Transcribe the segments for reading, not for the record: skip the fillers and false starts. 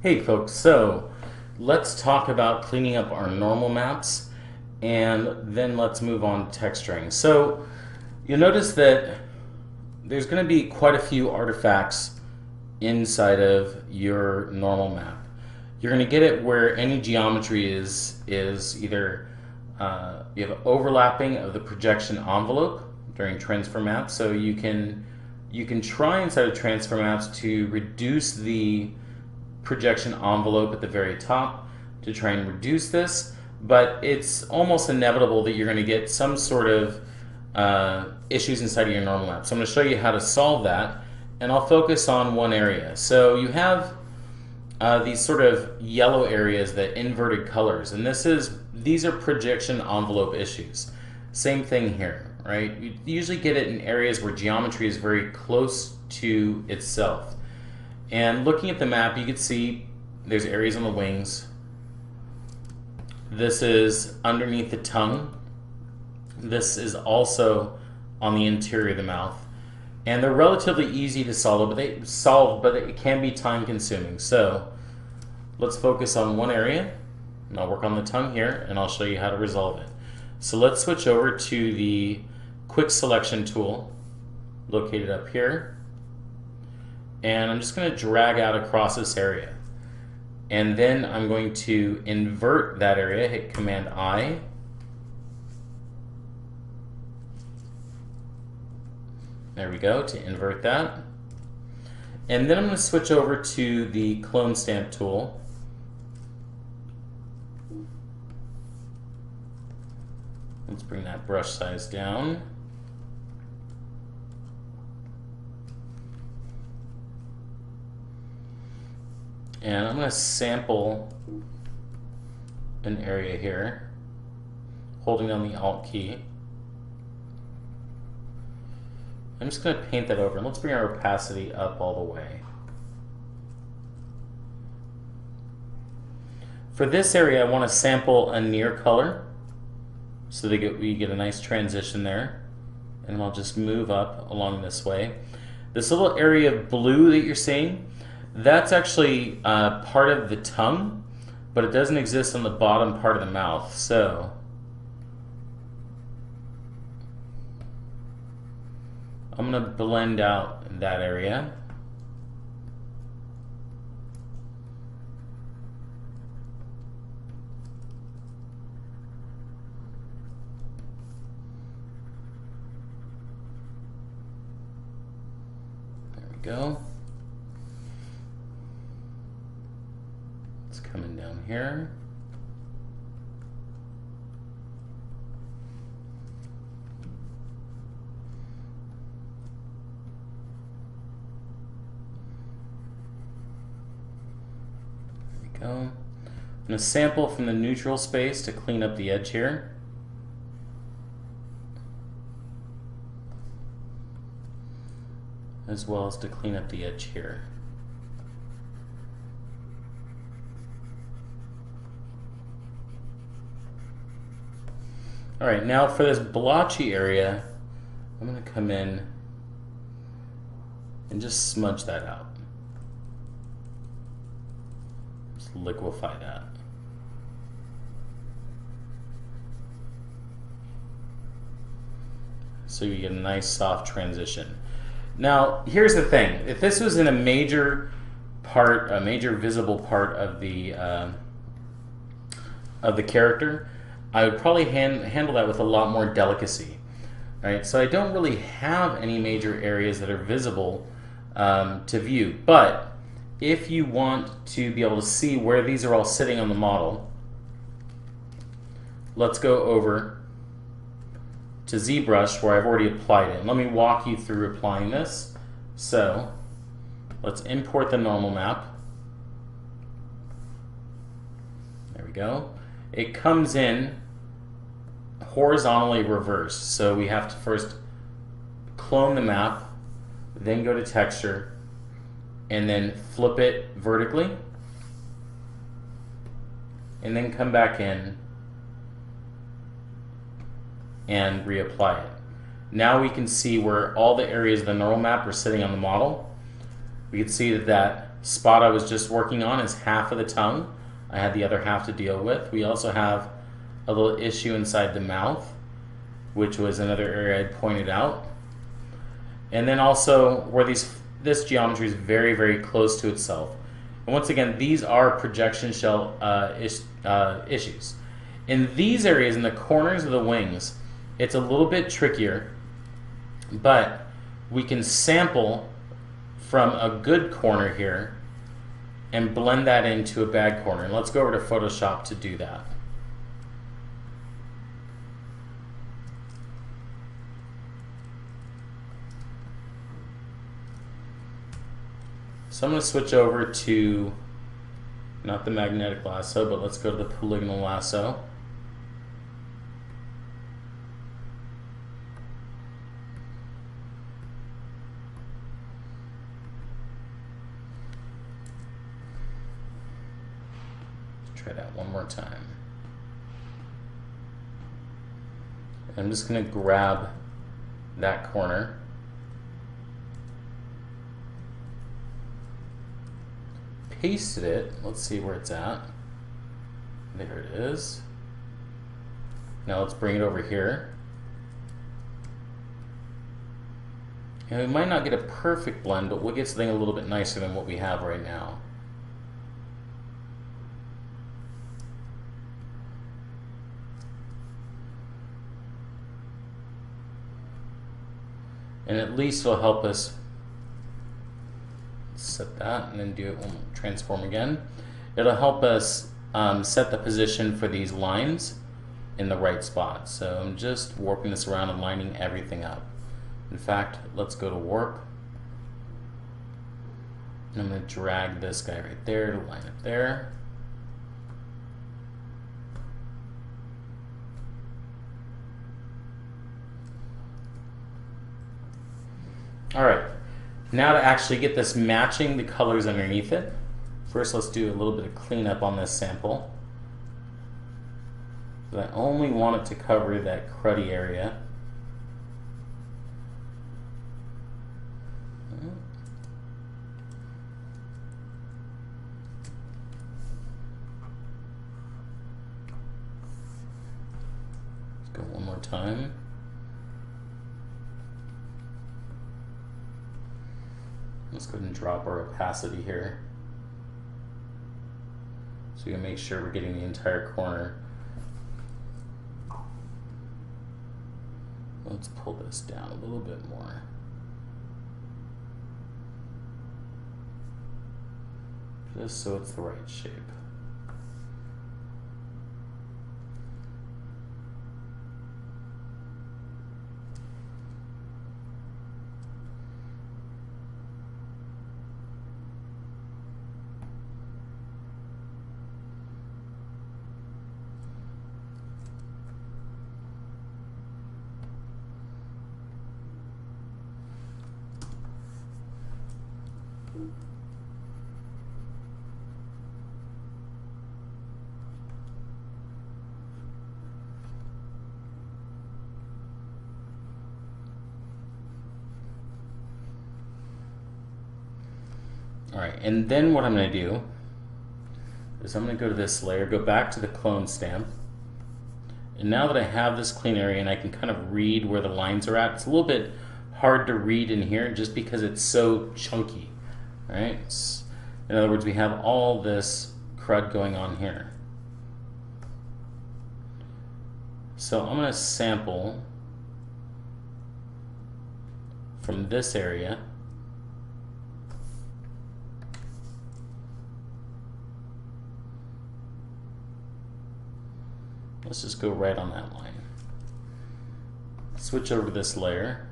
Hey folks, so let's talk about cleaning up our normal maps and then let's move on to texturing. So you'll notice that there's going to be quite a few artifacts inside of your normal map. You're going to get it where any geometry is either you have overlapping of the projection envelope during transfer maps, so you can try inside of transfer maps to reduce the projection envelope at the very top to try and reduce this, but it's almost inevitable that you're going to get some sort of issues inside of your normal map. So I'm going to show you how to solve that, and I'll focus on one area. So you have these sort of yellow areas, that inverted colors, and these are projection envelope issues. Same thing here, right? You usually get it in areas where geometry is very close to itself. And looking at the map, you can see there's areas on the wings. This is underneath the tongue. This is also on the interior of the mouth. And they're relatively easy to solve, but it can be time consuming. So let's focus on one area. And I'll work on the tongue here, and I'll show you how to resolve it. So let's switch over to the quick selection tool located up here. And I'm just going to drag out across this area. And then I'm going to invert that area, hit Command I. There we go, to invert that. And then I'm going to switch over to the clone stamp tool. Let's bring that brush size down. And I'm going to sample an area here, holding down the Alt key. I'm just going to paint that over, and let's bring our opacity up all the way. For this area, I want to sample a near color, so that we get a nice transition there. And I'll just move up along this way. This little area of blue that you're seeing, that's actually part of the tongue, but it doesn't exist on the bottom part of the mouth. So I'm going to blend out that area. There we go. Coming down here. There we go. I'm going to sample from the neutral space to clean up the edge here. As well as to clean up the edge here. Alright, now for this blotchy area, I'm going to come in and just smudge that out. Just liquefy that. So you get a nice soft transition. Now, here's the thing. If this was in a major part, a major visible part of the character, I would probably handle that with a lot more delicacy, right? So I don't really have any major areas that are visible to view. But if you want to be able to see where these are all sitting on the model, let's go over to ZBrush where I've already applied it. Let me walk you through applying this. So let's import the normal map. There we go. It comes in horizontally reversed, so we have to first clone the map, then go to texture, and then flip it vertically, and then come back in and reapply it. Now we can see where all the areas of the normal map are sitting on the model. We can see that spot I was just working on is half of the tongue. I had the other half to deal with. We also have a little issue inside the mouth, which was another area I pointed out. And then also where this geometry is very, very close to itself. And once again, these are projection shell issues. In these areas, in the corners of the wings, it's a little bit trickier, but we can sample from a good corner here and blend that into a bad corner. And let's go over to Photoshop to do that. So I'm going to switch over to, not the magnetic lasso, but let's go to the polygonal lasso. Let's try that one more time. I'm just going to grab that corner. Pasted it. Let's see where it's at. There it is. Now let's bring it over here. And we might not get a perfect blend, but we'll get something a little bit nicer than what we have right now. And at least will help us set that and then do it when we transform again. It'll help us set the position for these lines in the right spot. So I'm just warping this around and lining everything up. In fact, let's go to warp. And I'm going to drag this guy right there to line it there. All right. Now to actually get this matching the colors underneath it, first let's do a little bit of cleanup on this sample. I only want it to cover that cruddy area. Let's go one more time. Let's go ahead and drop our opacity here. So we can make sure we're getting the entire corner. Let's pull this down a little bit more. Just so it's the right shape. All right, and then what I'm going to do is I'm going to go to this layer, go back to the clone stamp, and now that I have this clean area and I can kind of read where the lines are at, it's a little bit hard to read in here just because it's so chunky, right? In other words, we have all this crud going on here. So I'm going to sample from this area. Let's just go right on that line. Switch over to this layer.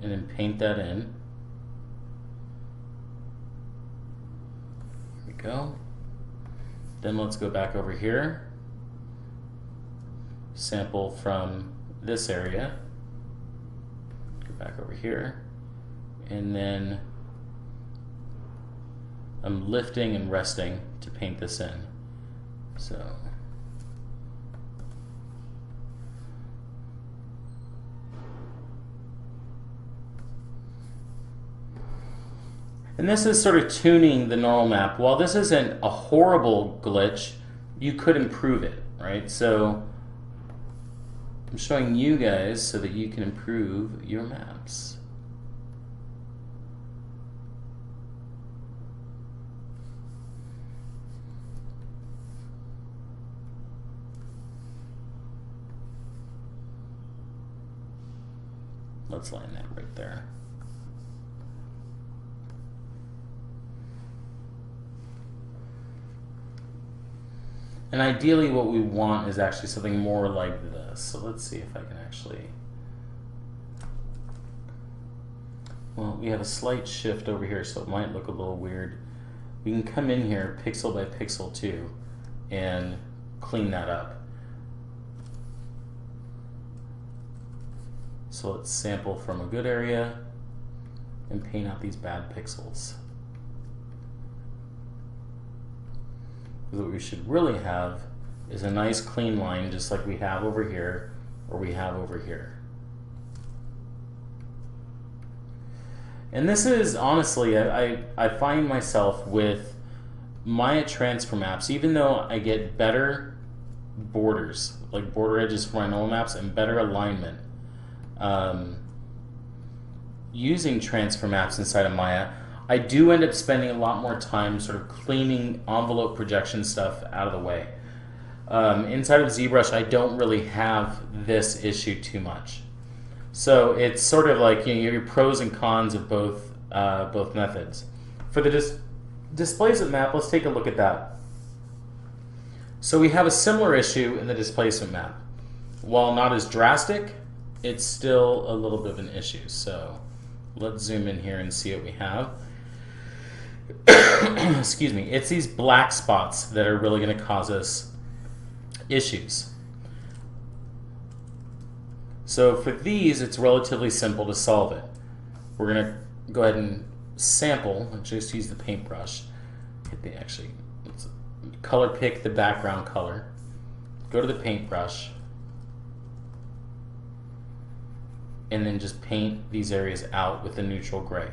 And then paint that in. There we go. Then let's go back over here. Sample from this area. Go back over here. And then I'm lifting and resting to paint this in. So And this is sort of tuning the normal map. While this isn't a horrible glitch, you could improve it, right? So I'm showing you guys so that you can improve your maps. Let's line that right there. And ideally what we want is actually something more like this. So let's see if I can actually... Well, we have a slight shift over here, so it might look a little weird. We can come in here pixel by pixel too and clean that up. So let's sample from a good area and paint out these bad pixels. Because what we should really have is a nice clean line just like we have over here or we have over here. And this is honestly, I find myself with Maya transfer maps, even though I get better borders, like border edges for my normal maps and better alignment, using transfer maps inside of Maya, I do end up spending a lot more time sort of cleaning envelope projection stuff out of the way. Inside of ZBrush, I don't really have this issue too much. So it's sort of like, you know, your pros and cons of both methods. For the displacement map, let's take a look at that. So we have a similar issue in the displacement map. While not as drastic, it's still a little bit of an issue. So let's zoom in here and see what we have. Excuse me. It's these black spots that are really going to cause us issues. So for these, it's relatively simple to solve it. We're going to go ahead and sample, and just use the paintbrush. Let's color pick the background color. Go to the paintbrush. And then just paint these areas out with a neutral gray.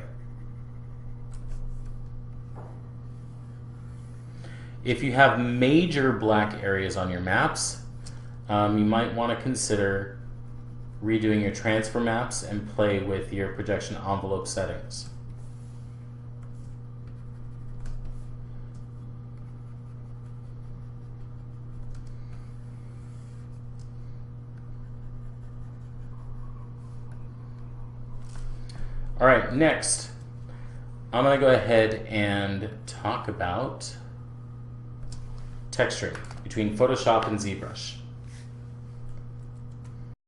If you have major black areas on your maps, you might want to consider redoing your transfer maps and play with your projection envelope settings. All right, next, I'm going to go ahead and talk about texturing between Photoshop and ZBrush.